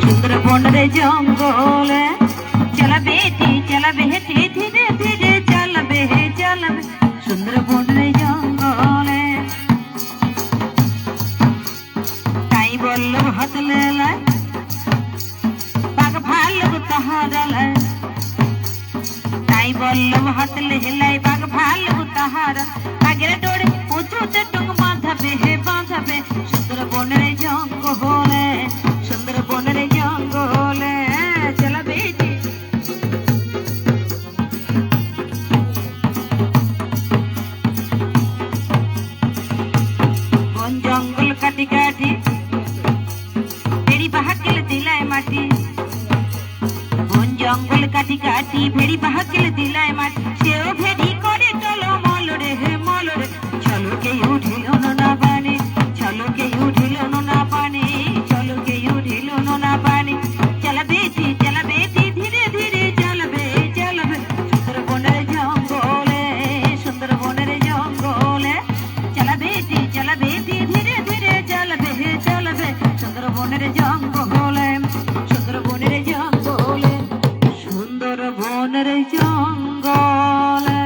সুন্দরবনের জঙ্গলে চলবে হেঁটে ধীরে ধীরে চলবে সুন্দরবনের জঙ্গলে তাই বলল হাতলে বাঘ ভাল্লুক তাহারা তাই বলল হাতলে হেলাই বাঘ ভাল্লুক তাহারা আগের ডোরে উঁচুতে টুক বাঁধাবে সুন্দরবনের জঙ্গলে চলবে বন জঙ্গল কাটি কাটি ভেড়ি বাহাকেল দিলায় মাটি বন জঙ্গল কাটি কাটি ভেড়ি বাহাকেল দিলায় মাটি সেও ভেড়ি করে চলো মলরে চলো কে উঠিল না পানি চলবে ধীরে ধীরে চলবে সুন্দরবনের জঙ্গলে চলবে ধীরে ধীরে চলবে সুন্দরবনের জঙ্গলে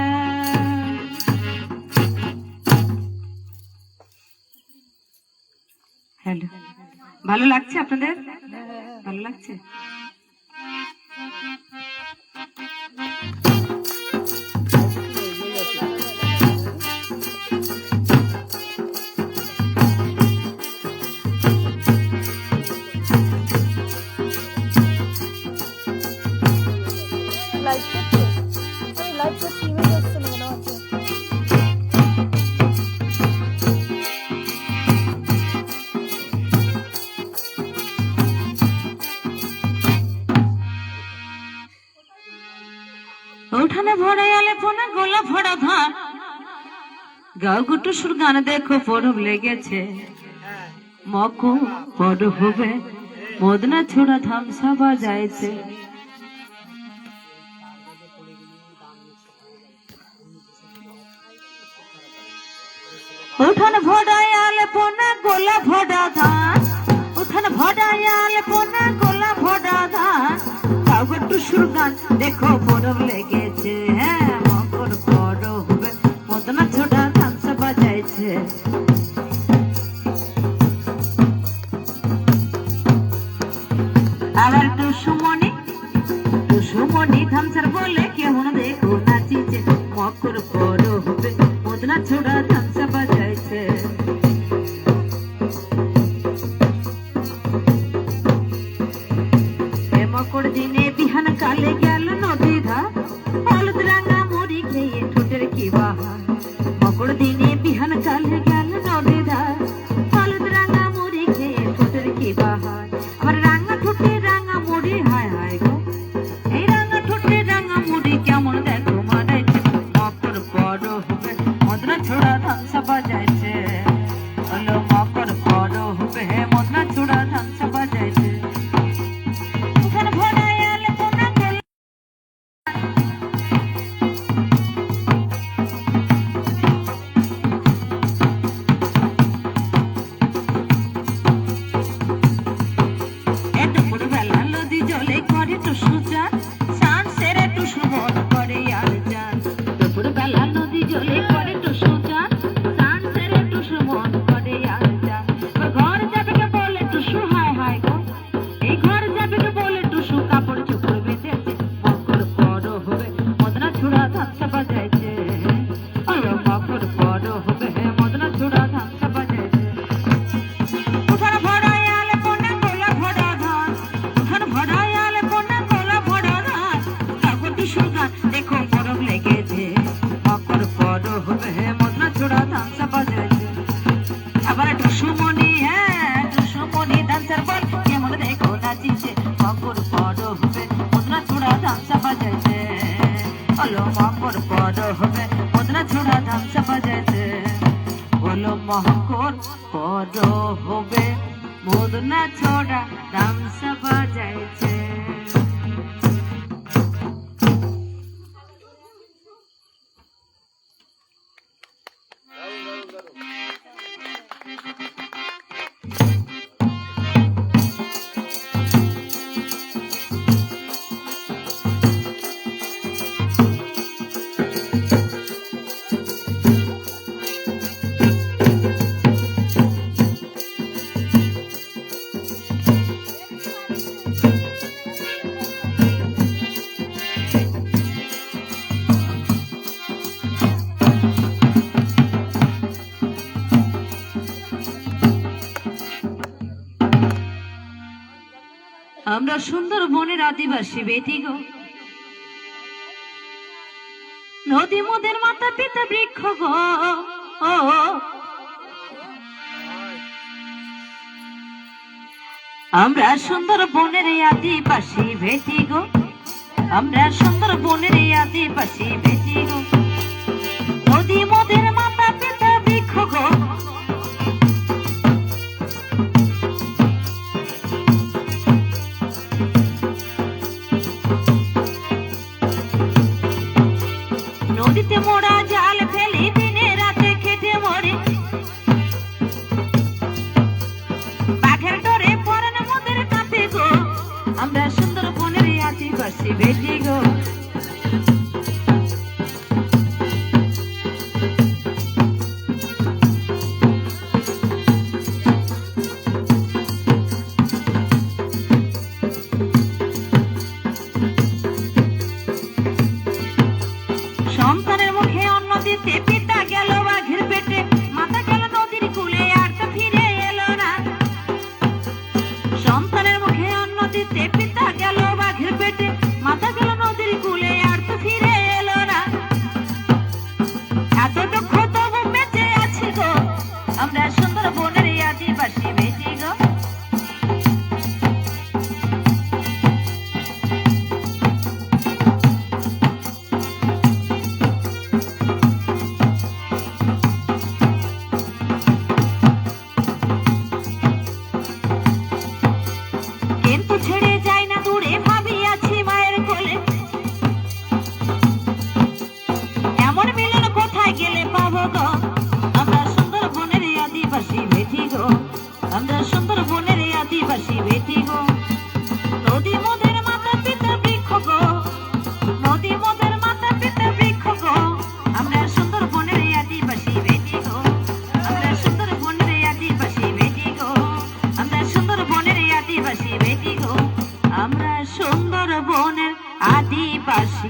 হ্যালো, ভালো লাগছে আপনাদের? ভালো লাগছে? উঠানে ভরে আলে পোনা গোলা ভরা ধান গাও গুটু সুর গান দেখো পরব লেগেছে মকু পর হবে মদনা ছোড়া ধামসা বাজাইছে উঠানে ভরাই আলে পোনা গোলা ভরা ধান উঠানে ভরাই আলে পোনা গোলা ভরা ধান গাও গুটু সুর গান দেখো পরব লেগেছে মকর পর হবে মদনা ছোড়া ধামসা বাজাইছে আবার টুসুমনি ধামসার বলে কেমন দেখো নাচিছে মকর পর হবে মদনা ছোড়া ধামসা বাজাইছে মকর দিনে বিহান কালে গেল নদী ধার হলুদ রাঙা মুড়ি খেয়ে ঠোঁটের কি বাহার মকর দিনে বিহান কালে গেল নদী ধার হলুদ রাঙা মুড়ি খেয়ে ঠোঁটের কি বাহার আমার রাঙা ঠোঁটে রাঙা মুড়ি হায় হায় গো এই রাঙা ঠোঁটে রাঙা মুড়ি কেমন দেখো মানাইছে মকর পর হবে মদনা ছোড়া ধামসা বাজাইছে বলো মকর পর হবে মদনা ছোড়া ধামসা বাজাইছে মকর পর হবে মদনা ছোড়া ধামসা বাজাইছে আমরা সুন্দরবনের আদিবাসী বেটি গো, নদী মোদের মাতা পিতা বৃক্ষ গো। আমরা সুন্দরবনের আদিবাসী বেটি গো, আমরা সুন্দরবনের আদিবাসী বেটি গো, নদী মোদের মাতা পিতা বৃক্ষ গো। নদীতে মোড়া জাল ফেলি দিনে রাতে খেটে মরে, বাঘের ডরে পরান মোদের কাঁপে গো। আমরা সুন্দরবনের আদিবাসী বেটি গো। সন্তানের মুখে অন্ন দিতে পিতা গেল বাঘের পেটে, মাথা গেল নদীর কূলে আর তো ফিরে এলো না। সন্তানের মুখে অন্ন দিতে পিতা গেল বাঘের পেটে, মাথা গেল নদীর কূলে আর তো ফিরে এলো না। এত দুঃখ তবু বেঁচে আছি গো, আমরা সুন্দরবনের আদিবাসী বেটি গো। ছেড়ে যাই না দূরে, ভাবি আছি মায়ের কোলে। এমন মিলন কোথায় গেলে পাবো গো, আমরা সুন্দরবনের আদিবাসী বেটি গো, আমরা সুন্দরবনের আদিবাসী বেটি গো। নদী মোদের মাতা পিতা বৃক্ষ গো, নদী মোদের মাতা পিতা বৃক্ষ গো। আমরা সুন্দরবনের আদিবাসী বেটি গো, আমরা সুন্দরবনের আদিবাসী বেটি গো, আমরা সুন্দরবনের আদিবাসী বেটি গো। আমরা সুন্দরবনের আদিবাসী।